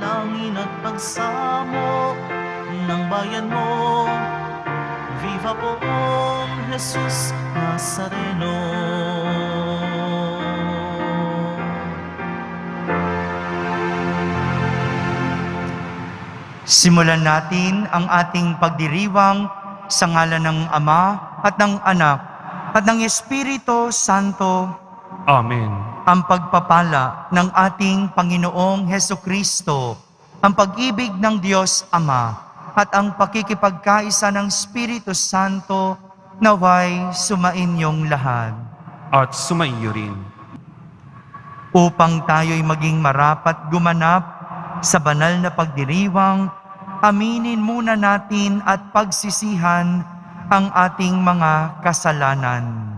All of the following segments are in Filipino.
panalangin at pagsamo ng bayan mo. Viva poong Jesus Nazareno. Simulan natin ang ating pagdiriwang sa ngalan ng Ama at ng Anak at ng Espiritu Santo. Amen. Ang pagpapala ng ating Panginoong Hesukristo, ang pag-ibig ng Diyos Ama, at ang pakikipagkaisa ng Espiritu Santo naway sumainyong lahat. At sumaiyo rin. Upang tayo'y maging marapat gumanap sa banal na pagdiriwang, aminin muna natin at pagsisihan ang ating mga kasalanan.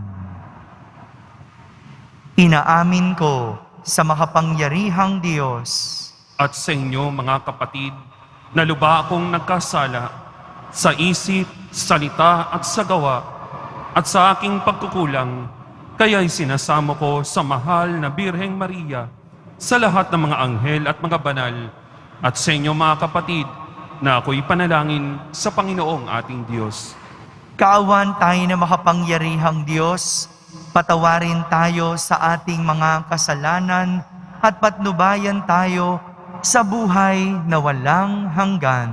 Inaamin ko sa makapangyarihang Diyos At sa inyo, mga kapatid, na luba akong nagkasala sa isip, salita at sa gawa, at sa aking pagkukulang, kaya'y sinasamo ko sa mahal na Birheng Maria, sa lahat ng mga anghel at mga banal, at sa inyo, mga kapatid, na ako'y panalangin sa Panginoong ating Diyos. Kaawan tayo na makapangyarihang Diyos, patawarin tayo sa ating mga kasalanan at patnubayan tayo sa buhay na walang hanggan.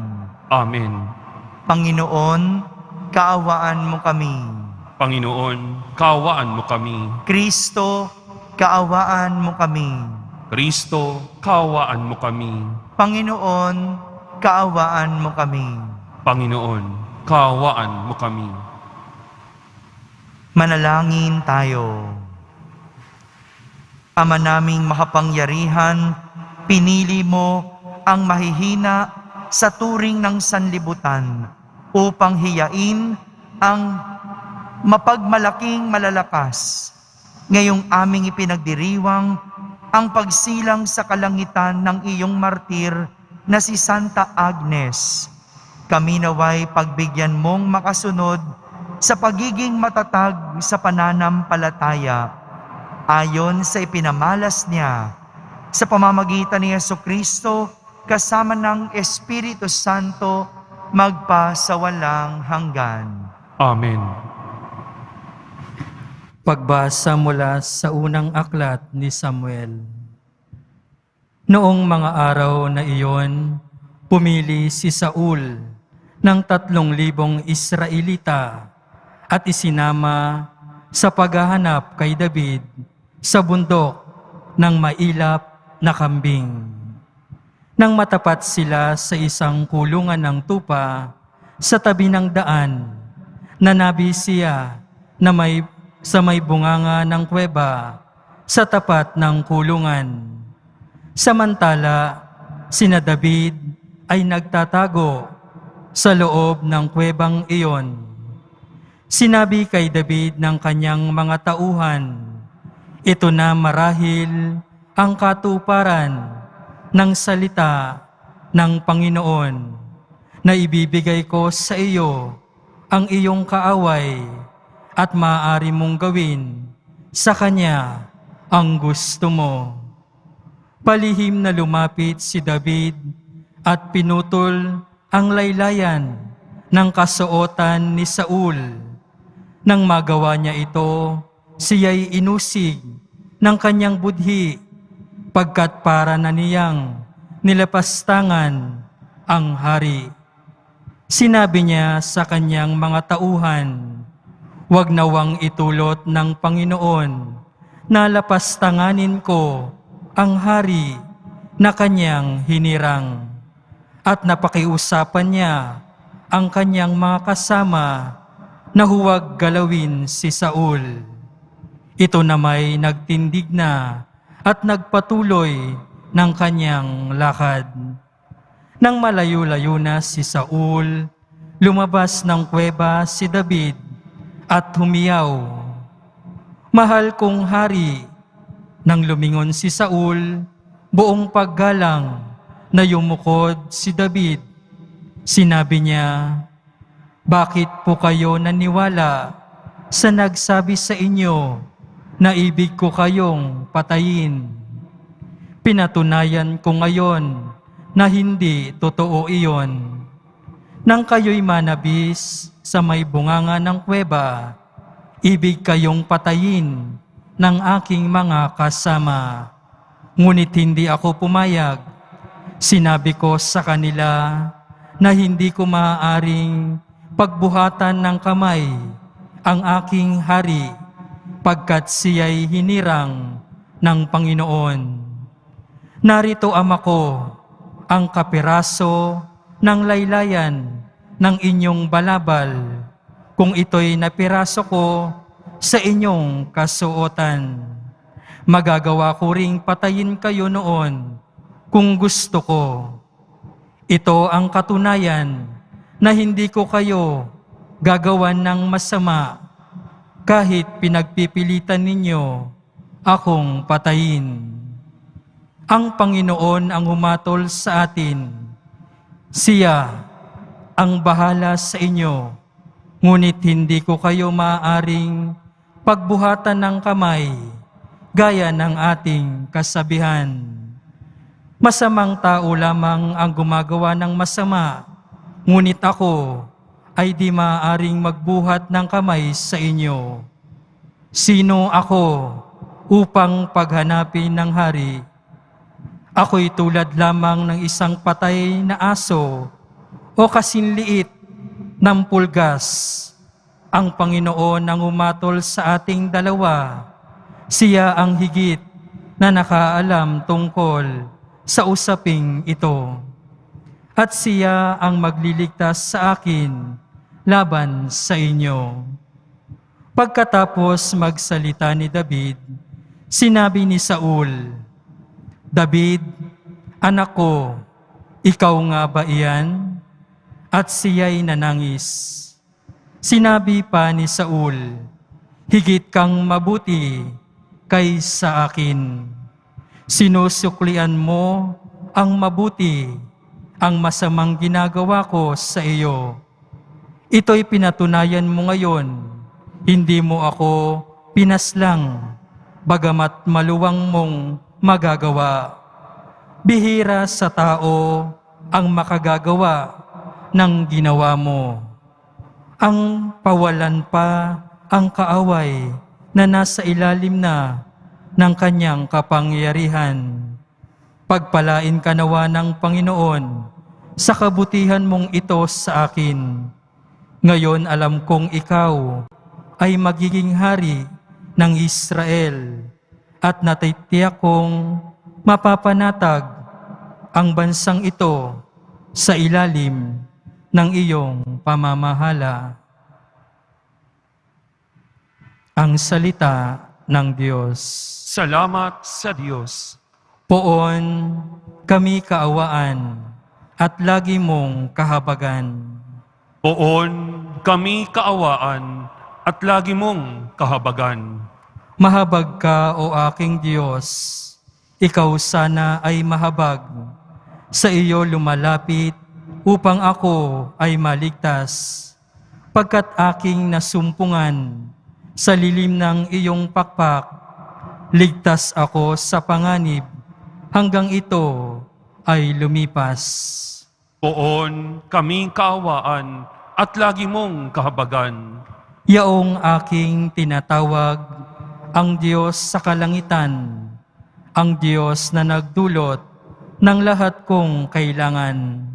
Amen. Panginoon, kaawaan mo kami. Panginoon, kaawaan mo kami. Kristo, kaawaan mo kami. Kristo, kaawaan mo kami. Panginoon, kaawaan mo kami. Panginoon, kaawaan mo kami. Manalangin tayo. Ama naming makapangyarihan, pinili mo ang mahihina sa turing ng sanlibutan upang hiyain ang mapagmalaking malalakas. Ngayong aming ipinagdiriwang ang pagsilang sa kalangitan ng iyong martir na si Santa Agnes. Kami naway pagbigyan mong makasunod sa pagiging matatag sa pananampalataya ayon sa ipinamalas niya sa pamamagitan ni Jesucristo kasama ng Espiritu Santo magpa sa walang hanggan. Amen. Pagbasa mula sa unang aklat ni Samuel. Noong mga araw na iyon, pumili si Saul ng 3,000 Israelita at isinama sa paghahanap kay David sa bundok ng mailap na kambing. Nang matapat sila sa isang kulungan ng tupa sa tabi ng daan, nanabi siya na sa may bunganga ng kuweba sa tapat ng kulungan. Samantala, sina David ay nagtatago sa loob ng kuwebang iyon. Sinabi kay David ng kanyang mga tauhan, "Ito na marahil ang katuparan ng salita ng Panginoon na ibibigay ko sa iyo ang iyong kaaway at maaari mong gawin sa kanya ang gusto mo." Palihim na lumapit si David at pinutol ang laylayan ng kasuotan ni Saul. Nang magawa niya ito, siya'y inusig ng kanyang budhi pagkat para na niyang nilapastangan ang hari. Sinabi niya sa kanyang mga tauhan, "Huwag nawang itulot ng Panginoon na lapastanganin ko ang hari na kanyang hinirang." At napakiusapan niya ang kanyang mga kasama na huwag galawin si Saul. Ito na may nagtindig na at nagpatuloy ng kanyang lakad. Nang malayo-layo na si Saul, lumabas ng kuweba si David at humiyaw, "Mahal kong hari." Nang lumingon si Saul, buong paggalang na yumukod si David, sinabi niya, "Bakit po kayo naniwala sa nagsabi sa inyo na ibig ko kayong patayin? Pinatunayan ko ngayon na hindi totoo iyon. Nang kayo'y manabis sa may bunganga ng kuweba, ibig kayong patayin ng aking mga kasama. Ngunit hindi ako pumayag. Sinabi ko sa kanila na hindi ko maaaring pagbuhatan ng kamay ang aking hari pagkat siya'y hinirang ng Panginoon. Narito, Ama ko, ang kapiraso ng laylayan ng inyong balabal, kung ito'y napiraso ko sa inyong kasuotan. Magagawa ko ring patayin kayo noon kung gusto ko. Ito ang katunayan na hindi ko kayo gagawan ng masama kahit pinagpipilitan ninyo akong patayin. Ang Panginoon ang humatol sa atin. Siya ang bahala sa inyo, ngunit hindi ko kayo maaaring pagbuhatan ng kamay gaya ng ating kasabihan. Masamang tao lamang ang gumagawa ng masama, ngunit ako ay di maaaring magbuhat ng kamay sa inyo. Sino ako upang paghanapin ng hari? Ako'y tulad lamang ng isang patay na aso o kasinliit ng pulgas. Ang Panginoon ang umatol sa ating dalawa. Siya ang higit na nakaalam tungkol sa usaping ito. At siya ang magliligtas sa akin laban sa inyo. Pagkatapos magsalita ni David, sinabi ni Saul, David, anak ko, ikaw nga ba iyan? At siya'y nanangis. Sinabi pa ni Saul, higit kang mabuti kaysa akin. Sinusuklian mo ang mabuti, ang masamang ginagawa ko sa iyo. Ito'y pinatunayan mo ngayon, hindi mo ako pinaslang, bagamat maluwang mong magagawa. Bihira sa tao ang makagagawa ng ginawa mo. Ang pawalan pa ang kaaway na nasa ilalim na ng kanyang kapangyarihan. Pagpalain ka nawa ng Panginoon sa kabutihan mong ito sa akin. Ngayon alam kong ikaw ay magiging hari ng Israel at natitiyak kong mapapanatag ang bansang ito sa ilalim ng iyong pamamahala. Ang salita ng Diyos. Salamat sa Diyos. Poon kami kaawaan at lagi mong kahabagan. Poon kami kaawaan at lagi mong kahabagan. Mahabag ka, O aking Diyos, ikaw sana ay mahabag. Sa iyo lumalapit upang ako ay maligtas. Pagkat aking nasumpungan sa lilim ng iyong pakpak, ligtas ako sa panganib hanggang ito ay lumipas. Poon kami kaawaan at lagi mong kahabagan. Yaong aking tinatawag, ang Diyos sa kalangitan, ang Diyos na nagdulot ng lahat kong kailangan.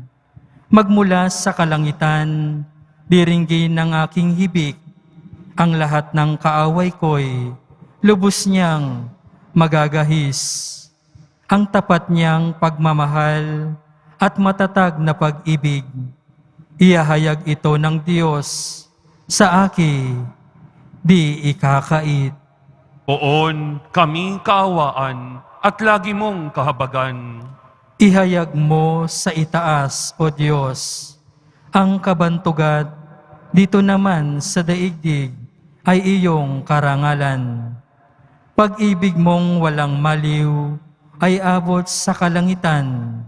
Magmula sa kalangitan, diringgin ng aking hibik, ang lahat ng kaaway ko'y lubos niyang magagahis. Ang tapat niyang pagmamahal at matatag na pag-ibig, ihahayag ito ng Diyos sa aki, di ikakait. Poon kami kaawaan at lagi mong kahabagan. Ihayag mo sa itaas, O Diyos, ang kabantugat, dito naman sa daigdig ay iyong karangalan. Pag-ibig mong walang maliw ay abot sa kalangitan,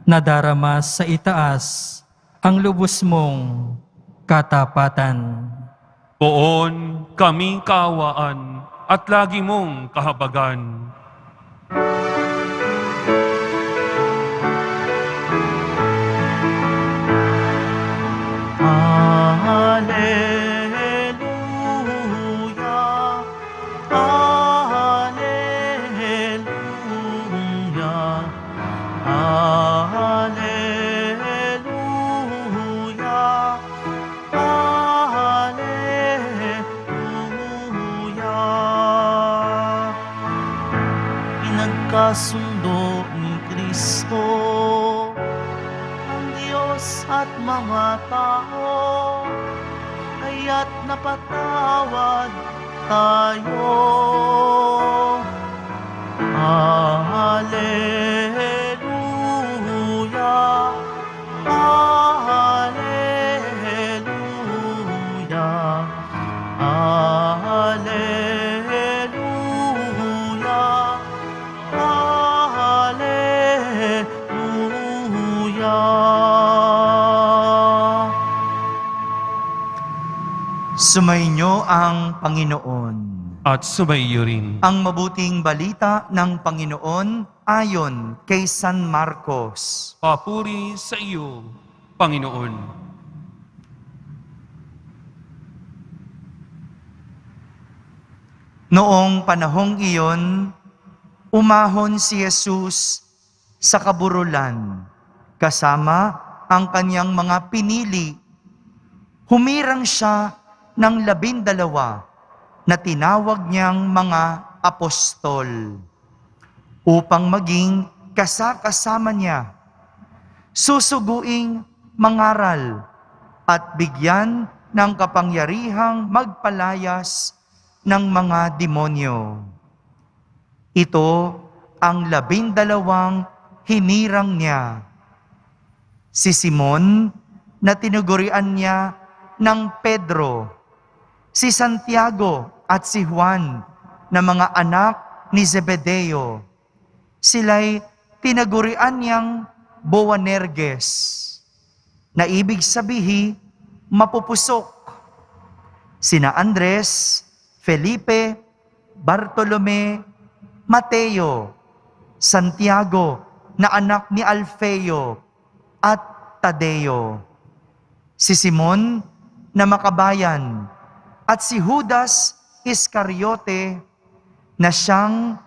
nadarama sa itaas ang lubos mong katapatan. Poon kami kaawaan at lagi mong kahabagan. Alleluia, Alleluia. Pinagkasundo ni Kristo ang Diyos at mga tao, kaya't napatawad tayo. Alleluia, Alleluia, Alleluia, Alleluia. Sumainyo ang Panginoon. At sumaiyo rin. Ang mabuting balita ng Panginoon ayon kay San Marcos. Papuri sa iyo, Panginoon. Noong panahong iyon, umahon si Jesus sa kaburulan kasama ang kanyang mga pinili. Humirang siya ng 12 na tinawag niyang mga apostol upang maging kasama niya, susuguing mangaral at bigyan ng kapangyarihang magpalayas ng mga demonyo. Ito ang 12 hinirang niya. Si Simon na tinugurian niya ng Pedro, si Santiago at si Juan na mga anak ni Zebedeo. Sila'y tinagurian niyang Boanerges, na ibig sabihin mapupusok. Sina Andres, Felipe, Bartolome, Mateo, Santiago na anak ni Alfeo at Tadeo. Si Simon na makabayan at si Judas Iscariote na siyang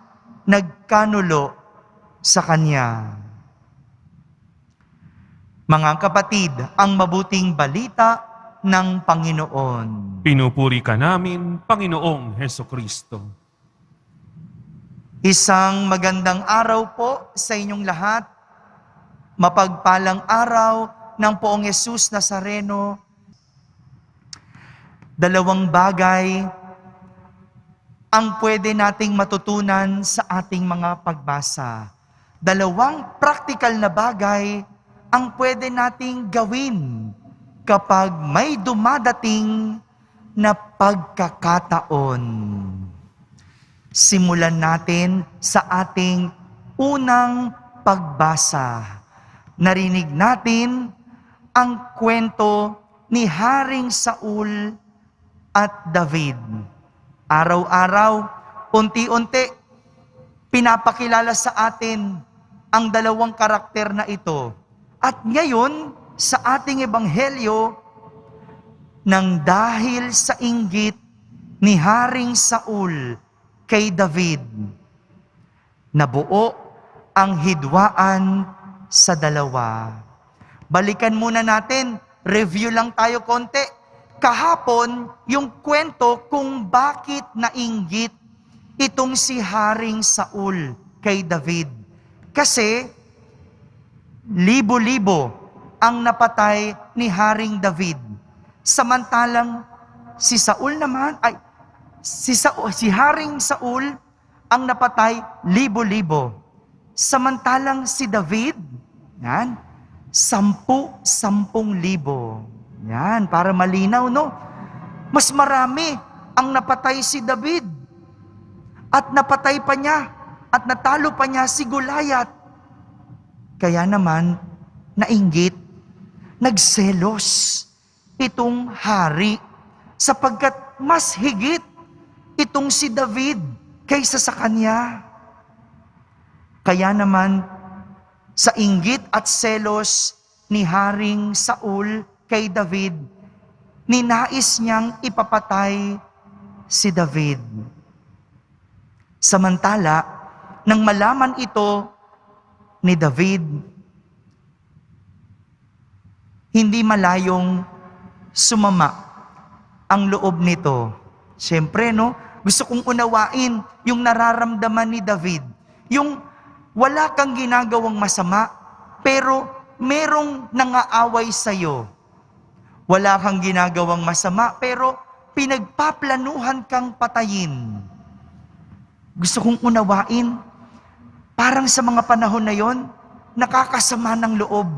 nagkanulo sa kanya. Mga kapatid, ang mabuting balita ng Panginoon. Pinupuri ka namin, Panginoong Hesukristo. Isang magandang araw po sa inyong lahat. Mapagpalang araw ng Poong Jesus Nazareno. 2 bagay ang pwede nating matutunan sa ating mga pagbasa. 2 practical na bagay ang pwede nating gawin kapag may dumadating na pagkakataon. Simulan natin sa ating unang pagbasa. Narinig natin ang kwento ni Haring Saul at David. Araw-araw, unti-unti, pinapakilala sa atin ang 2 karakter na ito. At ngayon, sa ating ebanghelyo, nang dahil sa inggit ni Haring Saul kay David, nabuo ang hidwaan sa 2. Balikan muna natin, review lang tayo konti. Kahapon, yung kwento kung bakit nainggit itong si Haring Saul kay David. Kasi, libo-libo ang napatay ni Haring David. Samantalang si Haring Saul ang napatay libo-libo. Samantalang si David, 10,000. Yan, para malinaw, no? Mas marami ang napatay si David. At napatay pa niya, at natalo pa niya si Goliath. Kaya naman, nainggit, nagselos itong hari, sapagkat mas higit itong si David kaysa sa kanya. Kaya naman, sa inggit at selos ni Haring Saul kay David, ninais niyang ipapatay si David. Samantala, nang malaman ito ni David, hindi malayong sumama ang loob nito. Siyempre, no? Gusto kong unawain yung nararamdaman ni David. Yung wala kang ginagawang masama, pero merong nangaaway sa'yo. Wala kang ginagawang masama, pero pinagpaplanuhan kang patayin. Gusto kong unawain, parang sa mga panahon na yon, nakakasama ng loob.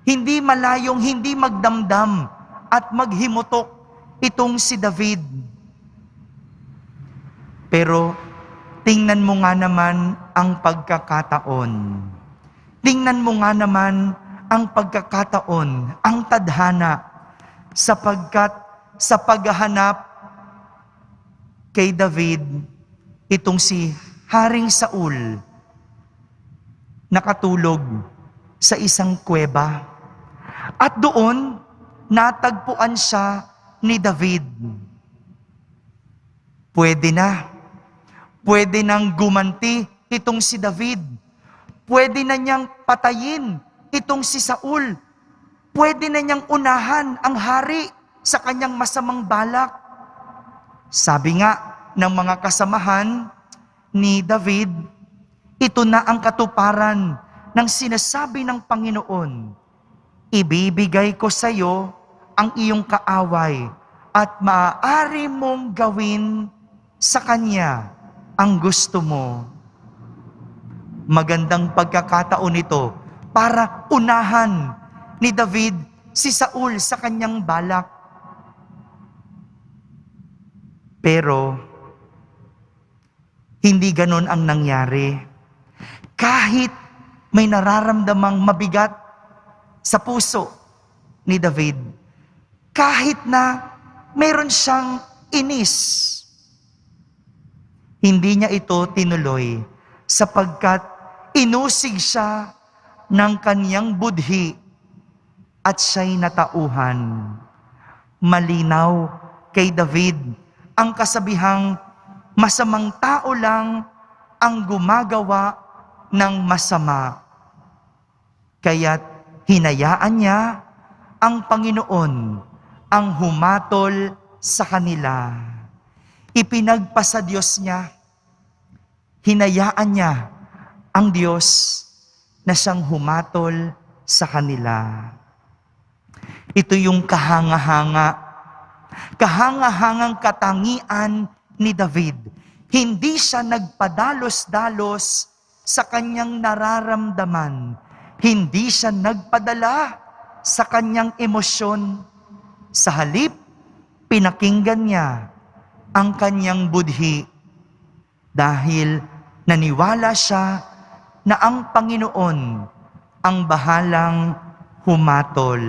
Hindi malayong, hindi magdamdam at maghimutok itong si David. Pero tingnan mo nga naman ang pagkakataon. Tingnan mo nga naman ang pagkakataon, ang tadhana, sapagkat sa paghahanap kay David, itong si Haring Saul, nakatulog sa isang kuweba. At doon, natagpuan siya ni David. Pwede nang gumanti itong si David. Pwede na niyang patayin itong si Saul. Pwede na niyang unahan ang hari sa kanyang masamang balak. Sabi nga ng mga kasamahan ni David, ito na ang katuparan ng sinasabi ng Panginoon. Ibibigay ko sa iyo ang iyong kaaway at maaari mong gawin sa kanya ang gusto mo. Magandang pagkakataon ito para unahan ni David si Saul sa kanyang balak. Pero hindi ganon ang nangyari. Kahit may nararamdamang mabigat sa puso ni David, kahit na mayroon siyang inis, hindi niya ito tinuloy sapagkat inusig siya ng kaniyang budhi at siya'y natauhan. Malinaw kay David ang kasabihang masamang tao lang ang gumagawa ng masama. Kaya't hinayaan niya ang Panginoon ang humatol sa kanila. Ipinagpasa Diyos niya, hinayaan niya ang Diyos na siyang humatol sa kanila. Ito yung kahangahangang katangian ni David. Hindi siya nagpadalos-dalos sa kanyang nararamdaman. Hindi siya nagpadala sa kanyang emosyon. Sa halip, pinakinggan niya ang kanyang budhi dahil naniwala siya na ang Panginoon ang bahalang humatol.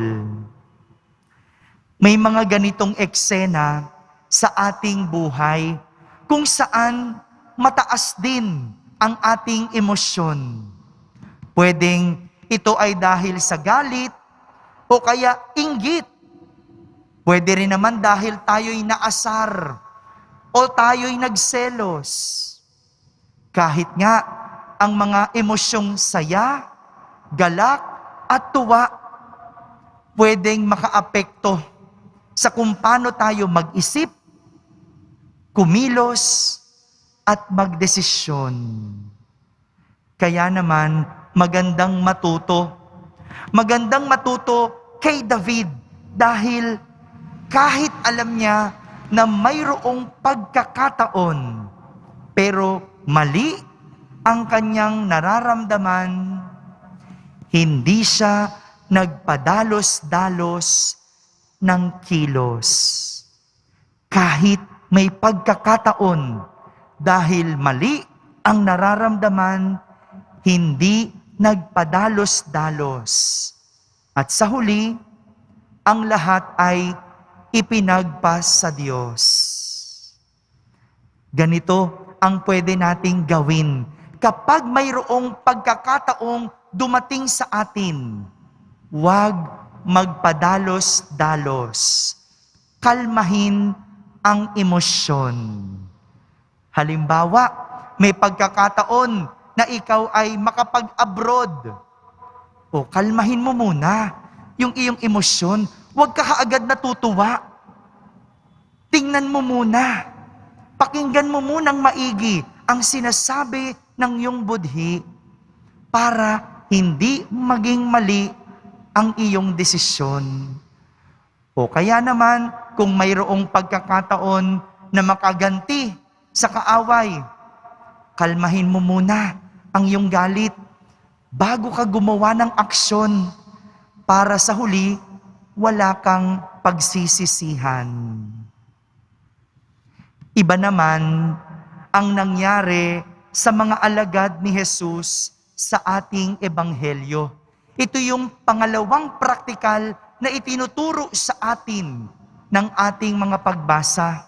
May mga ganitong eksena sa ating buhay kung saan mataas din ang ating emosyon. Pwedeng ito ay dahil sa galit o kaya inggit. Pwede rin naman dahil tayo'y naasar o tayo'y nagselos. Kahit nga ang mga emosyong saya, galak at tuwa pwedeng makaapekto sa kung paano tayo mag-isip, kumilos at magdesisyon. Kaya naman, magandang matuto kay David dahil kahit alam niya na mayroong pagkakataon, pero mali ang kanyang nararamdaman, hindi siya nagpadalos-dalos ng kilos. Kahit may pagkakataon, dahil mali ang nararamdaman, hindi nagpadalos-dalos. At sa huli, ang lahat ay ipinagpas sa Diyos. Ganito ang pwede nating gawin kapag mayroong pagkakataong dumating sa atin. Huwag magpadalos-dalos. Kalmahin ang emosyon. Halimbawa, may pagkakataon na ikaw ay makapag-abroad. O, kalmahin mo muna yung iyong emosyon. Huwag ka kaagad natutuwa. Tingnan mo muna. Pakinggan mo munang maigi ang sinasabi ng iyong budhi para hindi maging mali ang iyong desisyon. O kaya naman, kung mayroong pagkakataon na makaganti sa kaaway, kalmahin mo muna ang iyong galit bago ka gumawa ng aksyon para sa huli, wala kang pagsisisihan. Iba naman ang nangyari sa mga alagad ni Jesus sa ating ebanghelyo. Ito yung pangalawang praktikal na itinuturo sa atin ng ating mga pagbasa.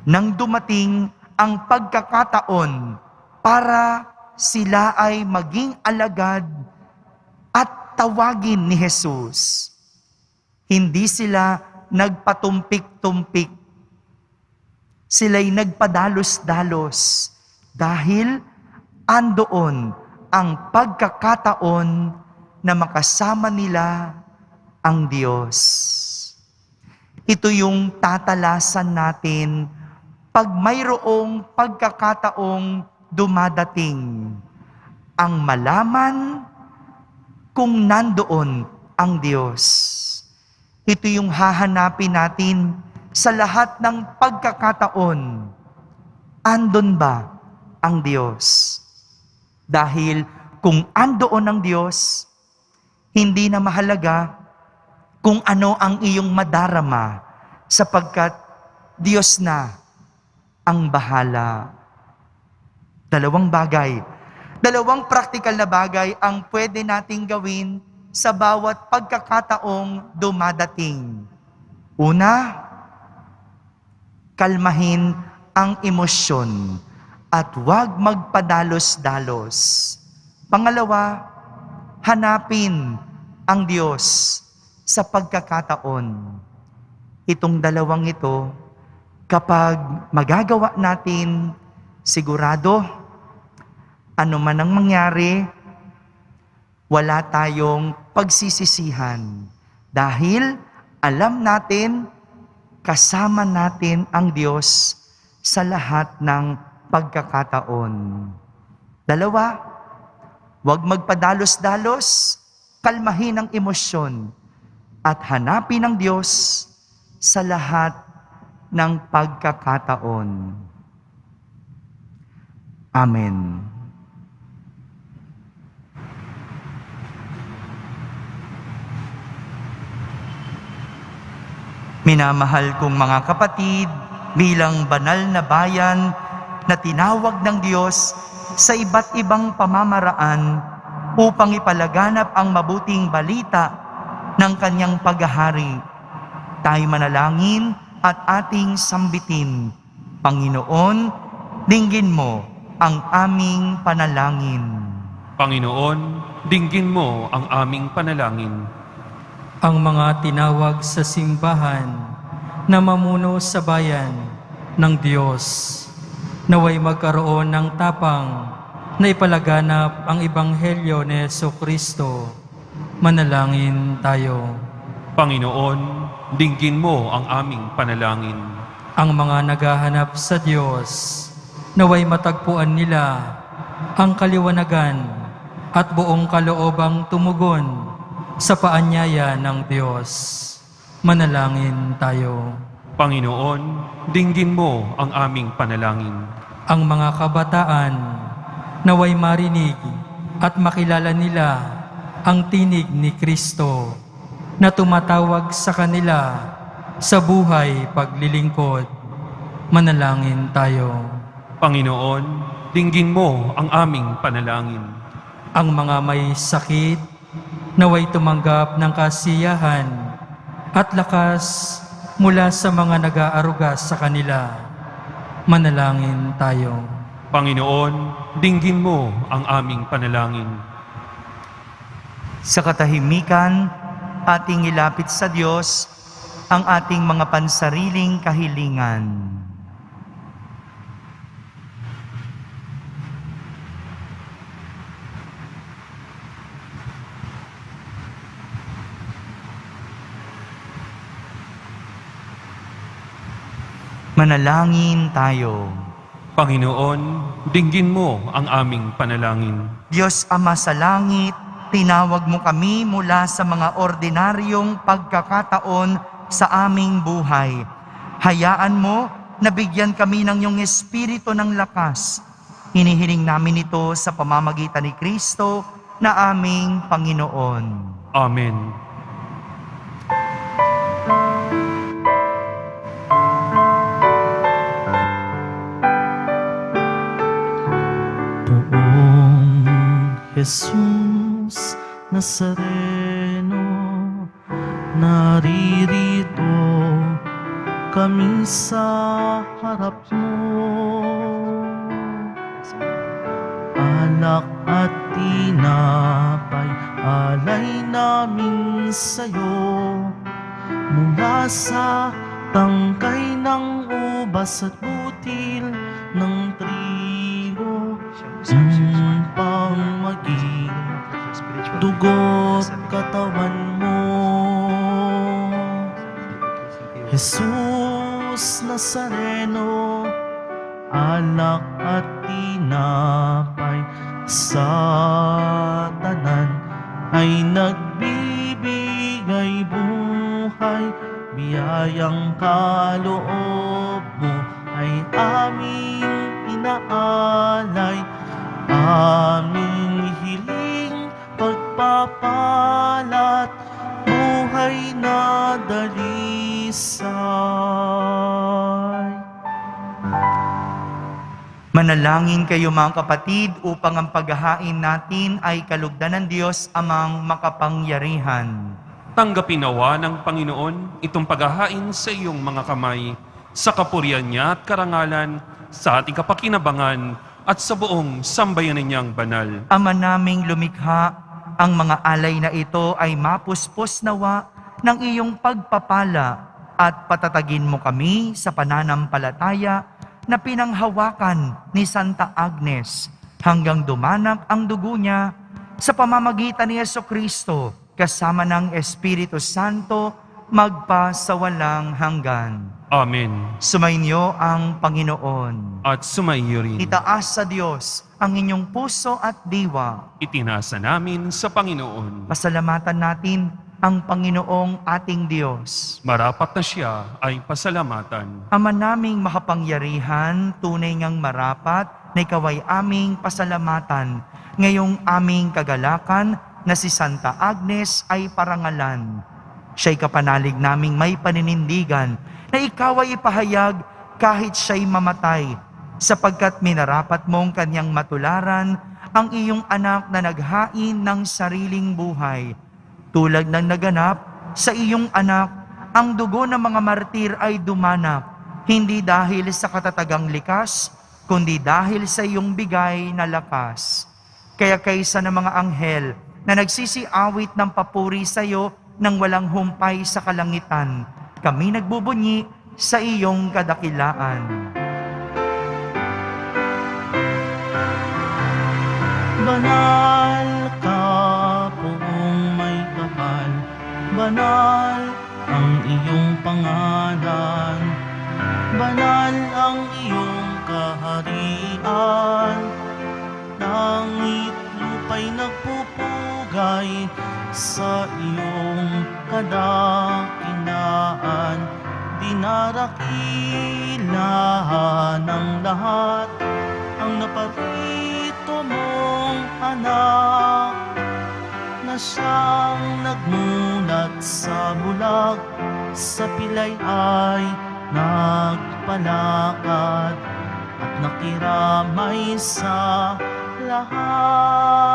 Nang dumating ang pagkakataon para sila ay maging alagad at tawagin ni Jesus, hindi sila nagpatumpik-tumpik. Sila'y nagpadalos-dalos dahil andoon ang pagkakataon na makasama nila ang Diyos. Ito yung tatalasan natin pag mayroong pagkakataong dumadating, ang malaman kung nandoon ang Diyos. Ito yung hahanapin natin sa lahat ng pagkakataon. Andon ba ang Diyos? Dahil kung andoon ang Diyos, hindi na mahalaga kung ano ang iyong madarama sapagkat Diyos na ang bahala. Dalawang praktikal na bagay ang pwede nating gawin sa bawat pagkakataong dumadating. Una, kalmahin ang emosyon at huwag magpadalos-dalos. Pangalawa, hanapin ang Diyos sa pagkakataon. Itong dalawang ito, kapag magagawa natin, sigurado, ano man ang mangyari, wala tayong pagsisisihan. Dahil alam natin, kasama natin ang Diyos sa lahat ng pagkakataon. Dalawa, huwag magpadalos-dalos, kalmahin ang emosyon, at hanapin ang Diyos sa lahat ng pagkakataon. Amen. Minamahal kong mga kapatid, bilang banal na bayan na tinawag ng Diyos sa iba't ibang pamamaraan upang ipalaganap ang mabuting balita ng kanyang paghahari, tayo manalangin at ating sambitin. Panginoon, dinggin mo ang aming panalangin. Panginoon, dinggin mo ang aming panalangin. Ang mga tinawag sa simbahan na mamuno sa bayan ng Diyos, naway magkaroon ng tapang na ipalaganap ang Ebanghelyo ni Jesucristo. Manalangin tayo. Panginoon, dinggin mo ang aming panalangin. Ang mga naghahanap sa Diyos, naway matagpuan nila ang kaliwanagan at buong kaloobang tumugon sa paanyaya ng Diyos. Manalangin tayo. Panginoon, dinggin mo ang aming panalangin. Ang mga kabataan naway marinig at makilala nila ang tinig ni Kristo na tumatawag sa kanila sa buhay paglilingkod. Manalangin tayo. Panginoon, dinggin mo ang aming panalangin. Ang mga may sakit naway tumanggap ng kasiyahan at lakas mula sa mga nag-aaruga sa kanila. Manalangin tayo. Panginoon, dinggin mo ang aming panalangin. Sa katahimikan, ating ilapit sa Diyos ang ating mga pansariling kahilingan. Manalangin tayo. Panginoon, dinggin mo ang aming panalangin. Diyos Ama sa langit, tinawag mo kami mula sa mga ordinaryong pagkakataon sa aming buhay. Hayaan mo na bigyan kami ng iyong espiritu ng lakas. Hinihiling namin ito sa pamamagitan ni Kristo na aming Panginoon. Amen. Poong Jesus Nazareno, naririto kami sa harap mo. Alak at tinapay, alay namin sa'yo. Mula sa tangkay ng ubas at butil ng trigo, upang maging dugo't katawan mo. Jesus Nazareno, alak at tinapay, sa tanan ay nagbibigay buhay. Biyayang kaloob mo ay aming inaalay, aming hiling pagpapalat, buhay na dalisay. Manalangin kayo mga kapatid upang ang paghahain natin ay kalugdan ng Diyos Amang makapangyarihan. Tanggapin nawa ng Panginoon itong paghahain sa iyong mga kamay, sa kapurihan niya at karangalan, sa ating kapakinabangan at sa buong sambayanan niyang banal. Ama naming lumikha, ang mga alay na ito ay mapuspos nawa ng iyong pagpapala at patatagin mo kami sa pananampalataya na pinanghawakan ni Santa Agnes hanggang dumanak ang dugo niya sa pamamagitan ni Jesucristo kasama ng Espiritu Santo magpasawalang hanggan. Amen. Sumainyo ang Panginoon. At sumaiyo rin. Itaas sa Diyos ang inyong puso at diwa. Itinasa namin sa Panginoon. Pasalamatan natin ang Panginoong ating Diyos. Marapat na siya ay pasalamatan. Ama naming makapangyarihan, tunay ngang marapat na ikaw ay aming pasalamatan. Ngayong aming kagalakan na si Santa Agnes ay parangalan. Siya'y kapanalig naming may paninindigan na ikaw ay ipahayag kahit siya'y mamatay, sapagkat minarapat mong kanyang matularan ang iyong anak na naghain ng sariling buhay. Tulad ng naganap sa iyong anak, ang dugo ng mga martir ay dumanak, hindi dahil sa katatagang likas, kundi dahil sa iyong bigay na lakas. Kaya kaysa ng mga anghel na nagsisiawit ng papuri sa iyo nang walang humpay sa kalangitan, kami nagbubunyi sa iyong kadakilaan. Banal ka, Poong may kapal, banal ang iyong pangalan, banal ang iyong kaharian. Langit lupa'y nagpupugay sa iyong kadakilaan. Dinarakilan ng lahat ang naparito mong anak, na siyang nagmulat sa bulag, sa pilay ay nagpalakad at nakiramay sa lahat.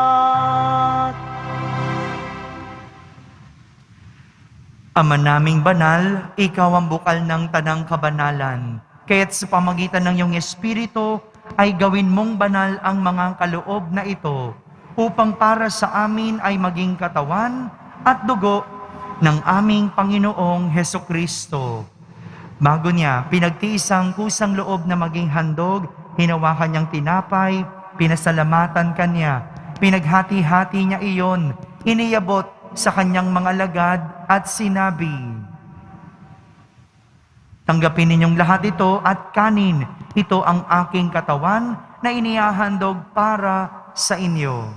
Ama naming banal, ikaw ang bukal ng tanang kabanalan. Kaya't sa pamagitan ng iyong Espiritu, ay gawin mong banal ang mga kaloob na ito, upang para sa amin ay maging katawan at dugo ng aming Panginoong Hesukristo. Bago niya, pinagtiis ang kusang loob na maging handog, hinawakan niyang tinapay, pinasalamatan kanya, pinaghati-hati niya iyon, iniyabot sa kanyang mga lagad at sinabi, Tanggapin ninyong lahat ito at kanin. Ito ang aking katawan na inihahandog para sa inyo.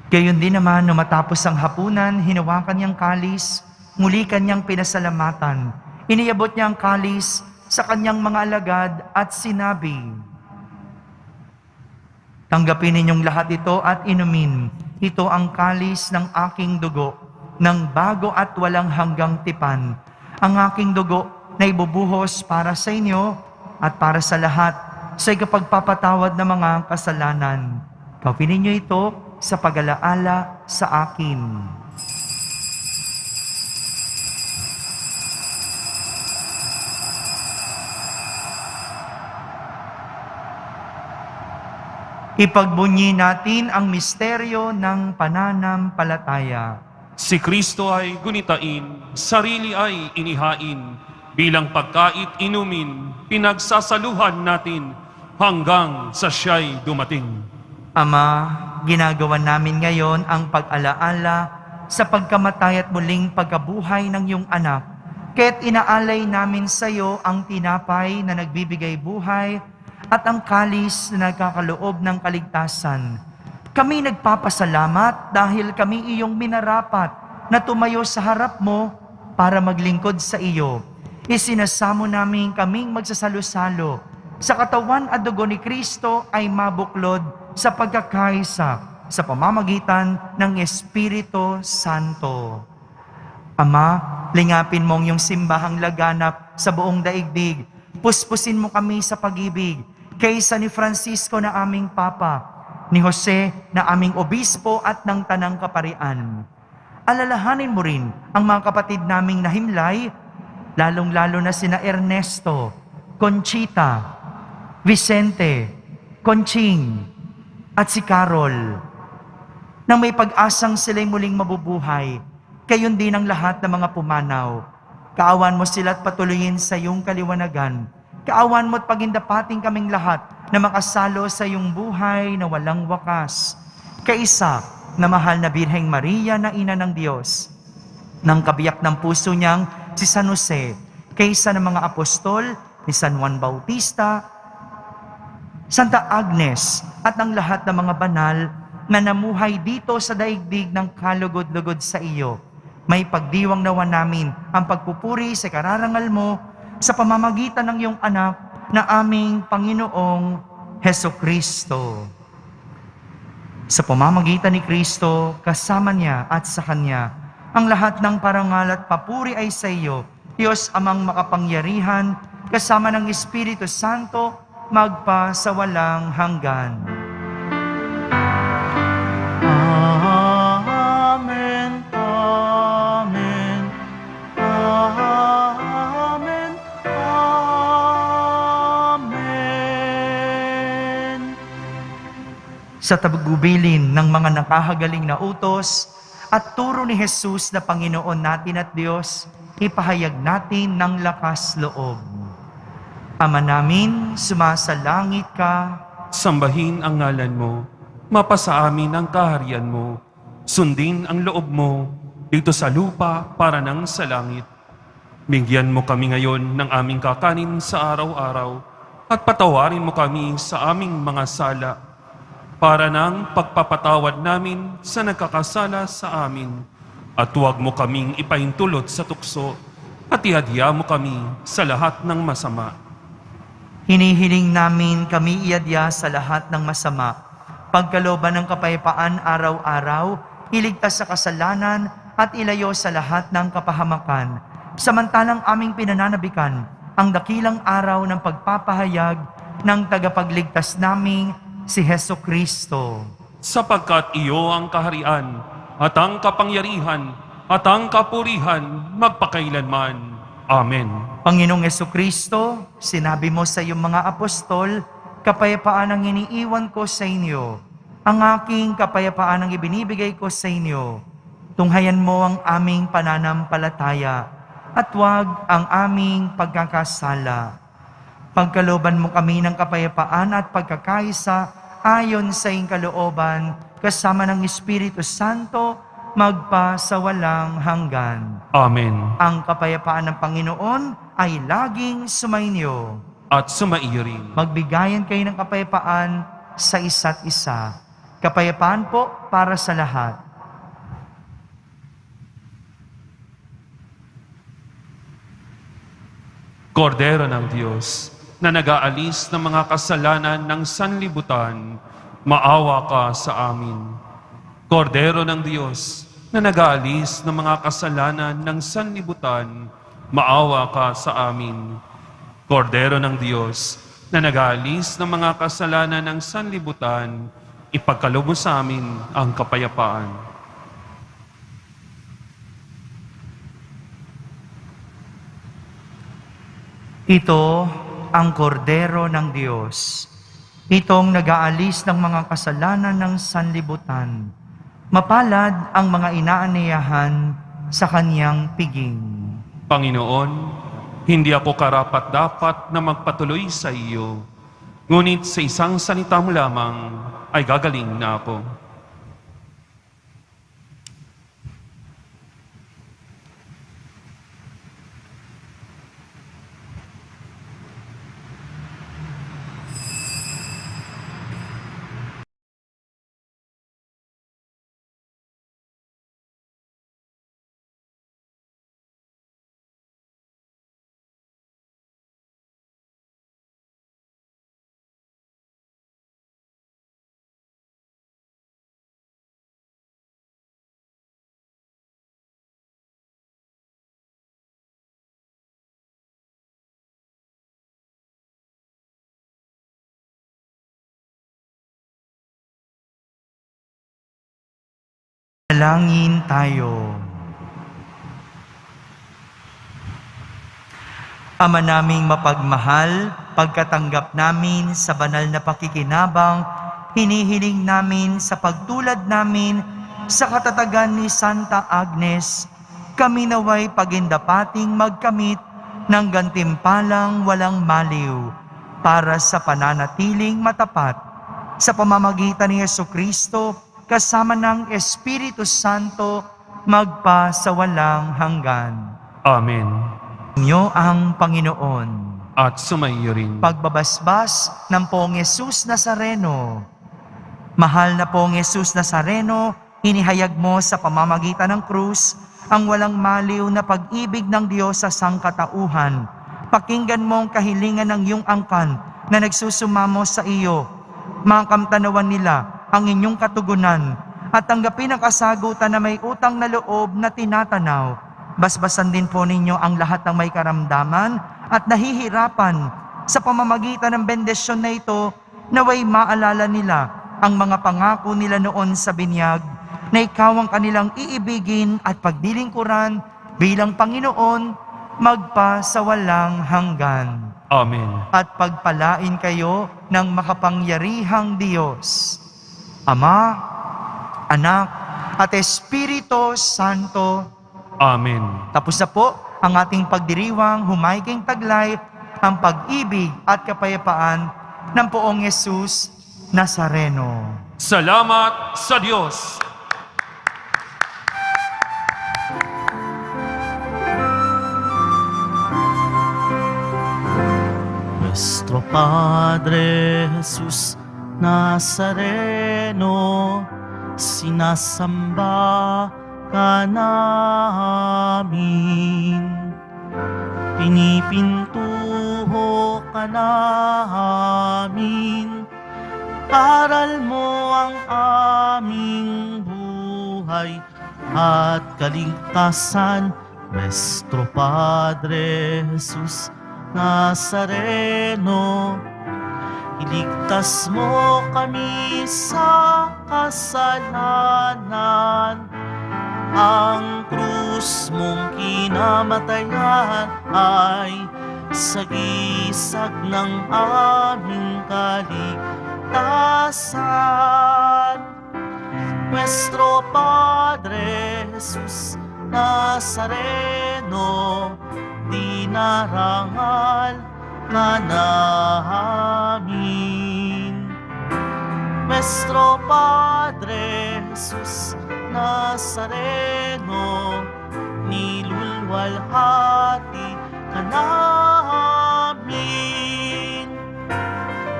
Gayon din naman, nung matapos ang hapunan, hinawakan niyang kalis, muli kanyang pinasalamatan. Iniabot niya ang kalis sa kanyang mga alagad at sinabi, "Tanggapin ninyong lahat ito at inumin. Ito ang kalis ng aking dugo, ng bago at walang hanggang tipan. Ang aking dugo na ibubuhos para sa inyo at para sa lahat sa ikapagpapatawad ng mga kasalanan. Gawin ninyo ito sa pag-alaala sa akin." Ipagbunyi natin ang misteryo ng pananampalataya. Si Kristo ay gunitain, sarili ay inihain, bilang pagkait inumin, pinagsasaluhan natin hanggang sa siya'y dumating. Ama, ginagawa namin ngayon ang pag-alaala sa pagkamatay at muling pagkabuhay ng iyong anak. Kaya't inaalay namin sa iyo ang tinapay na nagbibigay buhay at ang kalis na nagkakaloob ng kaligtasan. Kami nagpapasalamat dahil kami iyong minarapat na tumayo sa harap mo para maglingkod sa iyo. Isinasamo namin kaming magsasalo-salo sa katawan at dugo ni Kristo ay mabuklod sa pagkakaisa sa pamamagitan ng Espiritu Santo. Ama, lingapin mong yung simbahang laganap sa buong daigdig. Puspusin mo kami sa pag-ibig kaysa ni Francisco na aming Papa, ni Jose na aming Obispo at ng Tanang Kaparian. Alalahanin mo rin ang mga kapatid naming nahimlay, lalong-lalo na sina Ernesto, Conchita, Vicente, Conching, at si Carol, nang may pag-asang sila'y muling mabubuhay. Gayon din ang lahat ng mga pumanaw. Kaawan mo sila at patuloyin sa iyong kaliwanagan. Kaawan mo at pagindapating kaming lahat na makasalo sa iyong buhay na walang wakas. Kaisa na mahal na Birheng Maria na Ina ng Diyos, ng kabiyak ng puso niyang si San Jose, kaisa ng mga apostol ni San Juan Bautista, Santa Agnes, at ang lahat ng mga banal na namuhay dito sa daigdig ng kalugod-lugod sa iyo. May pagdiwang nawa namin ang pagpupuri sa kararangal mo sa pamamagitan ng iyong anak na aming Panginoong Hesukristo. Sa pamamagitan ni Kristo, kasama niya at sa Kanya, ang lahat ng parangal at papuri ay sa iyo, Diyos Amang makapangyarihan, kasama ng Espiritu Santo, magpa sa walang hanggan. Amen, amen, amen, amen. Sa tagubilin ng mga nakahagaling na utos at turo ni Jesus na Panginoon natin at Diyos, ipahayag natin ng lakas loob. Ama namin, sumasalangit ka. Sambahin ang ngalan mo, mapasa amin ang kaharian mo, sundin ang loob mo dito sa lupa para nang sa langit. Bigyan mo kami ngayon ng aming kakanin sa araw-araw at patawarin mo kami sa aming mga sala para nang pagpapatawad namin sa nagkakasala sa amin. At huwag mo kaming ipahintulot sa tukso at ihadya mo kami sa lahat ng masama. Hinihiling namin kami iadya sa lahat ng masama, pagkalooban ng kapayapaan araw-araw, iligtas sa kasalanan at ilayo sa lahat ng kapahamakan. Samantalang aming pinananabikan ang dakilang araw ng pagpapahayag ng tagapagligtas naming si Hesukristo. Sapagkat iyo ang kaharian at ang kapangyarihan at ang kapurihan magpakailanman. Amen. Panginoong Hesukristo, sinabi mo sa iyong mga apostol, kapayapaan ang iniiwan ko sa inyo. Ang aking kapayapaan ang ibinibigay ko sa inyo. Tunghayan mo ang aming pananampalataya at huwag ang aming pagkakasala. Pagkalooban mo kami ng kapayapaan at pagkakaisa ayon sa iyong kalooban, kasama ng Espiritu Santo, magpa sa walang hanggan. Amen. Ang kapayapaan ng Panginoon ay laging sumainyo. At sumaiyo rin. Magbigayan kayo ng kapayapaan sa isa't isa. Kapayapaan po para sa lahat. Kordero ng Diyos, na nag-aalis ng mga kasalanan ng sanlibutan, maawa ka sa amin. Kordero ng Diyos, na nag-aalis ng mga kasalanan ng sanlibutan, maawa ka sa amin. Kordero ng Diyos, na nag-aalis ng mga kasalanan ng sanlibutan, ipagkaloob mo sa amin ang kapayapaan. Ito ang kordero ng Diyos. Itong nag-aalis ng mga kasalanan ng sanlibutan. Mapalad ang mga inaaniyahan sa kanyang piging. Panginoon, hindi ako karapat-dapat na magpatuloy sa iyo, ngunit sa isang salita mo lamang ay gagaling na ako. Dalangin tayo. Ama naming mapagmahal, pagkatanggap namin sa banal na pakikinabang, hinihiling namin sa pagtulad namin sa katatagan ni Santa Agnes, kami naway pagindapating magkamit ng gantimpalang walang maliw para sa pananatiling matapat sa pamamagitan ni Jesucristo kasama ng Espiritu Santo magpa sa walang hanggan. Amen. Inyo ang Panginoon. At sumaiyo rin. Pagbabasbas ng Poong Yesus Nazareno. Mahal na Poong Yesus Nazareno, inihayag mo sa pamamagitan ng krus ang walang maliw na pag-ibig ng Diyos sa sangkatauhan. Pakinggan mo ang kahilingan ng iyong angkan na nagsusumamo sa iyo. Makamtanawan nila ang inyong katugunan at tanggapin ang kasagutan na may utang na loob na tinatanaw. Basbasan din po ninyo ang lahat ng may karamdaman at nahihirapan sa pamamagitan ng bendisyon na ito, naway maalala nila ang mga pangako nila noon sa binyag na ikaw ang kanilang iibigin at pagdilingkuran bilang Panginoon magpa sa walang hanggan. Amen. At pagpalain kayo ng makapangyarihang Diyos, Ama, Anak, at Espiritu Santo. Amen. Tapos na po ang ating pagdiriwang, humayging taglay ang pag-ibig at kapayapaan ng Poong Yesus Nazareno. Salamat sa Diyos. Nuestro Padre Jesus Nazareno, sinasamba ka namin. Pinipintuho ka namin. Aral mo ang aming buhay at kaligtasan. Nuestro Padre Jesus Nazareno, iligtas mo kami sa kasalanan. Ang krus mong kinamatayan ay sagisag ng aming kaligtasan. Nuestro Padre Jesus Nazareno, dinarangal ka namin. Nuestro Padre Jesus Nazareno, nilulwalhati ka namin.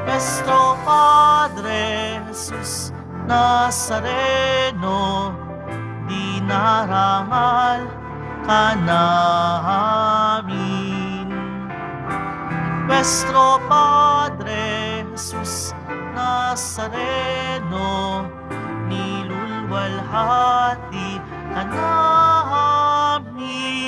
Nuestro Padre Jesus Nazareno, dinarangal ka namin. Nuestro Padre Jesus Nazareno, nilulwalhati ka namin.